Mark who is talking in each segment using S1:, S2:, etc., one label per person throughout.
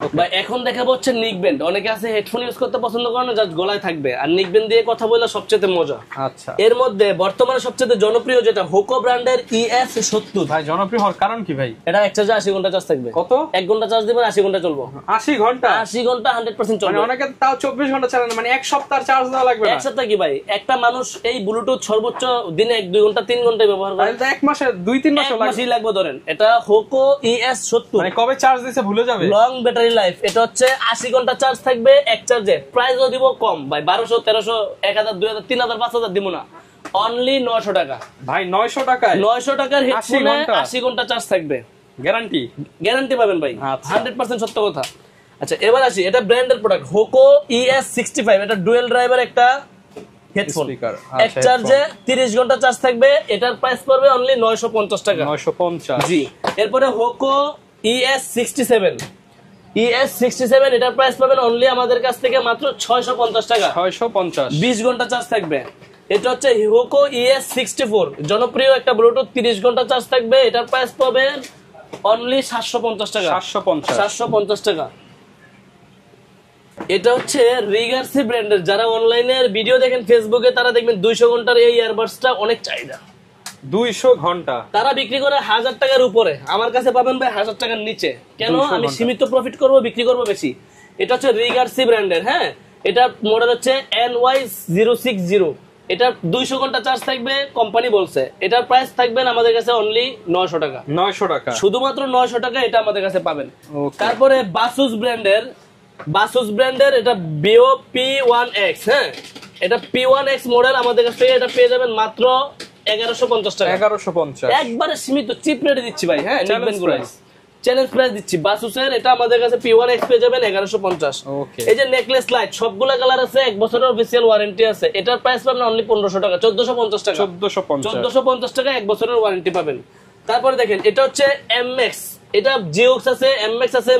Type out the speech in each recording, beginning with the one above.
S1: ভাই এখন দেখাবো হচ্ছে নিক ব্যান্ড। অনেকে আছে হেডফোন ইউজ করতে পছন্দ করে না, জাস্ট গলায় থাকবে, আর নিক ব্যান্ড দিয়ে কথা বললে সবচেয়ে মজা।
S2: আচ্ছা,
S1: এর মধ্যে বর্তমানে সবচেয়ে জনপ্রিয় যেটা হোকো ব্র্যান্ডের ES70।
S2: ভাই জনপ্রিয় হওয়ার কারণ কি ভাই?
S1: এটা এক চার্জে 80 ঘন্টা চার্জ থাকবে।
S2: কত?
S1: 1 ঘন্টা চার্জ দিবেন 80 ঘন্টা চলবে।
S2: 80 ঘন্টা?
S1: 80 ঘন্টা 100% চলবে।
S2: মানে অনেকে তাও 24 ঘন্টা চালান, মানে এক সপ্তাহ চার্জ দেওয়া লাগবে না।
S1: এক সপ্তাহ কি ভাই, একটা মানুষ এই ব্লুটুথ সর্বোচ্চ দিনে 1-2 ঘন্টা 3 ঘন্টা ব্যবহার করে,
S2: তাহলে তো এক মাসে 2-3 মাস
S1: লাগবে ধরেন। এটা হোকো ES70,
S2: মানে কবে চার্জ দিতে ভুলে যাবে।
S1: Long battery life. এটা হচ্ছে 80 ঘন্টা চার্জ থাকবে এক চার্জে। প্রাইসও দিব কম ভাই, 1200, 1300, 1000, 2000, 3000, 5000 দিব না, অনলি 900 টাকা।
S2: ভাই 900 টাকায়
S1: 900 টাকার হেডফোনে 80 ঘন্টা চার্জ থাকবে,
S2: গ্যারান্টি।
S1: গ্যারান্টি পাবেন ভাই,
S2: আচ্ছা।
S1: 100% সত্য কথা। আচ্ছা এবার আসি, এটা ব্র্যান্ডের প্রোডাক্ট হোকো ES65। এটা ডুয়েল ড্রাইভার একটা হেডফোন, এক চার্জে 30 ঘন্টা চার্জ থাকবে। এটার প্রাইস পড়বে অনলি 950 টাকা।
S2: 950।
S1: জি। এরপরে হোকো ES67। এটার প্রাইস পাবেন অনলি আমাদের কাছ থেকে মাত্র 650 টাকা।
S2: 650,
S1: 20 ঘন্টা চার্জ থাকবে। এটা হচ্ছে হোকো ES64, জনপ্রিয় একটা ব্লুটুথ, 30 ঘন্টা চার্জ থাকবে। এটার প্রাইস পাবেন অনলি 750 টাকা। 750 টাকা। এটা হচ্ছে রিগার্সি ব্র্যান্ডের। যারা অনলাইনের ভিডিও দেখেন ফেসবুকে, তারা দেখবেন 200 ঘন্টার এই ইয়ারবাডসটা অনেক চাহিদা।
S2: 200 ঘন্টা
S1: তারা বিক্রি করে 1000 টাকার উপরে, আমার কাছে পাবেন ভাই 1000 টাকার নিচে। কেন? আমি সীমিত প্রফিট করব, বিক্রি করব বেশি। এটা হচ্ছে রিগার্সি ব্র্যান্ডের। হ্যাঁ, এটা মডেল হচ্ছে NY060। এটা 200 ঘন্টা চার্জ থাকবে, কোম্পানি বলছে। এটার প্রাইস থাকবেন আমাদের কাছে অনলি 900 টাকা।
S2: 900 টাকা,
S1: শুধুমাত্র 900 টাকা এটা আমাদের কাছে পাবেন। তারপরে বাসুস ব্র্যান্ডের এটা বিও P1X। হ্যাঁ, এটা P1X মডেল আমাদের কাছ থেকে এটা পেয়ে যাবেন মাত্র 1150 টাকা।
S2: 1150,
S1: একবারে সীমিত চিপ রেটে দিচ্ছি ভাই। হ্যাঁ, চ্যালেঞ্জ প্রাইস দিচ্ছি। বাসুসের এটা আমাদের কাছে P1X পেয়ে যাবেন 1150। এই যে নেকলেস লাইট, সবগুলা কালার আছে, 1 বছরের অফিসিয়াল ওয়ারেন্টি আছে। এটার প্রাইস পাবেন অনলি 1500 টাকা, 1450 টাকা। 1450 টাকা 1 বছরের ওয়ারেন্টি পাবেন। তারপরে দেখেন, এটা হচ্ছে MX। এটা জিওক্স আছে, MX আছে,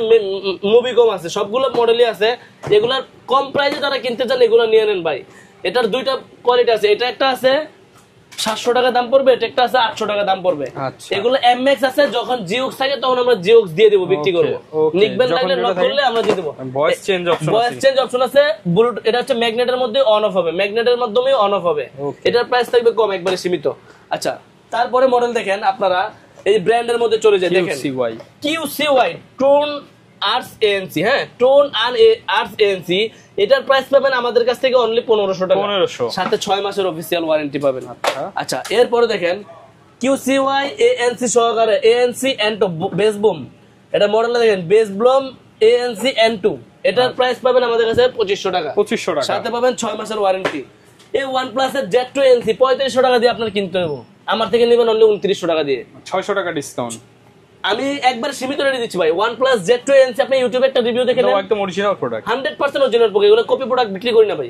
S1: মুভিকম আছে, সবগুলো মডেলই আছে। এগুলার কম প্রাইসে যারা কিনতে চান এগুলো নিয়ে নেন ভাই। এটার দুইটা কোয়ালিটি আছে, এটা একটা আছে 700 টাকা দাম পড়বে, এটা একটা আছে 800 টাকা দাম পড়বে। এগুলো MX আছে, যখন জিওক্স থাকে তখন আমরা জিওক্স দিয়ে দেব, বিক্রি করব। নিকবেন লাগলে লক করলে আমরা দিয়ে দেব।
S2: ভয়েস চেঞ্জ
S1: অপশন আছে। ব্লুটুথ, এটা হচ্ছে ম্যাগনেটের মধ্যে অন অফ হবে, ম্যাগনেটের মাধ্যমে অন অফ হবে। এটার প্রাইস থাকবে কম, একবারে সীমিত। আচ্ছা, তারপরে মডেল দেখেন আপনারা, এই ব্র্যান্ডের মধ্যে চলে যায়, দেখেন QCY টোন আর্টস ANC। হ্যাঁ, টোন আর্টস ANC। এটার প্রাইস পাবেন আমাদের কাছ থেকে অনলি 1500 টাকা, সাথে 6 মাসের অফিসিয়াল ওয়ারেন্টি পাবেন। আচ্ছা, এরপরে দেখেন QCY ANC সহকারে ANC N2 বেস বুম। এটা মডেল দেখেন, বেস বুম ANC N2। এটার প্রাইস পাবেন আমাদের কাছে 2500 টাকা, সাথে পাবেন 6 মাসের ওয়ারেন্টি। এই OnePlus এর Z2 ANC 3500 টাকা দিয়ে আপনার কিনতে হবে, আমার থেকে নেবেন অনলি 2900 টাকা দিয়ে, 600 টাকা ডিসকাউন্ট। আমি একবার সীমিত রেটে দিচ্ছি ভাই। OnePlus Z2 ANC আপনি ইউটিউবে একটা রিভিউ দেখে নেন, একদম অরিজিনাল প্রোডাক্ট, 100% অরিজিনাল প্রোডাক্ট। এগুলো কপি প্রোডাক্ট বিক্রি করি না ভাই।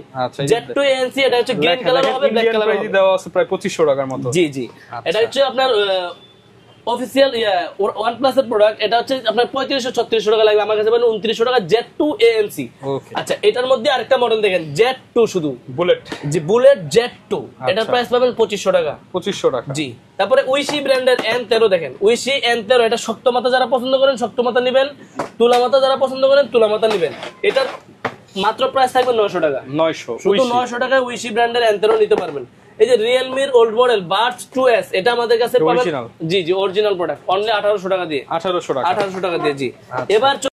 S1: Z2 ANC এটা হচ্ছে গ্রিন কালার হবে, ব্ল্যাক কালার হবে, দেওয়া আছে প্রায় 2500 টাকার মতো। জি জি, এটা হচ্ছে আপনার অফিসিয়াল OnePlus এর প্রোডাক্ট। এটা হচ্ছে আপনার 3500-3600 টাকা লাগবে, আমার কাছে পাবেন 2900 টাকা Z2 ANC। আচ্ছা, এটার মধ্যে আরেকটা মডেল দেখেন, Z2 শুধু বুলেট, জি বুলেট Z2। এটার প্রাইস পাবেন 2500 টাকা। জি। তারপরে উইশি ব্র্যান্ডের N13 দেখেন, উইশি N13। এটা শক্ত মাথা যারা পছন্দ করেন শক্ত মাথা নেবেন, তুলা মাথা যারা পছন্দ করেন তুলা মাথা নেবেন। এটার মাত্র প্রাইস থাকবে 900 টাকা। 900, শুধু 900 টাকায় উইশি ব্র্যান্ডের N13 নিতে পারবেন। এই যে রিয়েলমির ওল্ড মডেল বাডস 2S, এটা আমাদের কাছে পাবেন। জি জি, অরিজিনাল প্রোডাক্ট, অনলি 1800 টাকা দিয়ে। 1800 টাকা দিয়ে, জি। এবার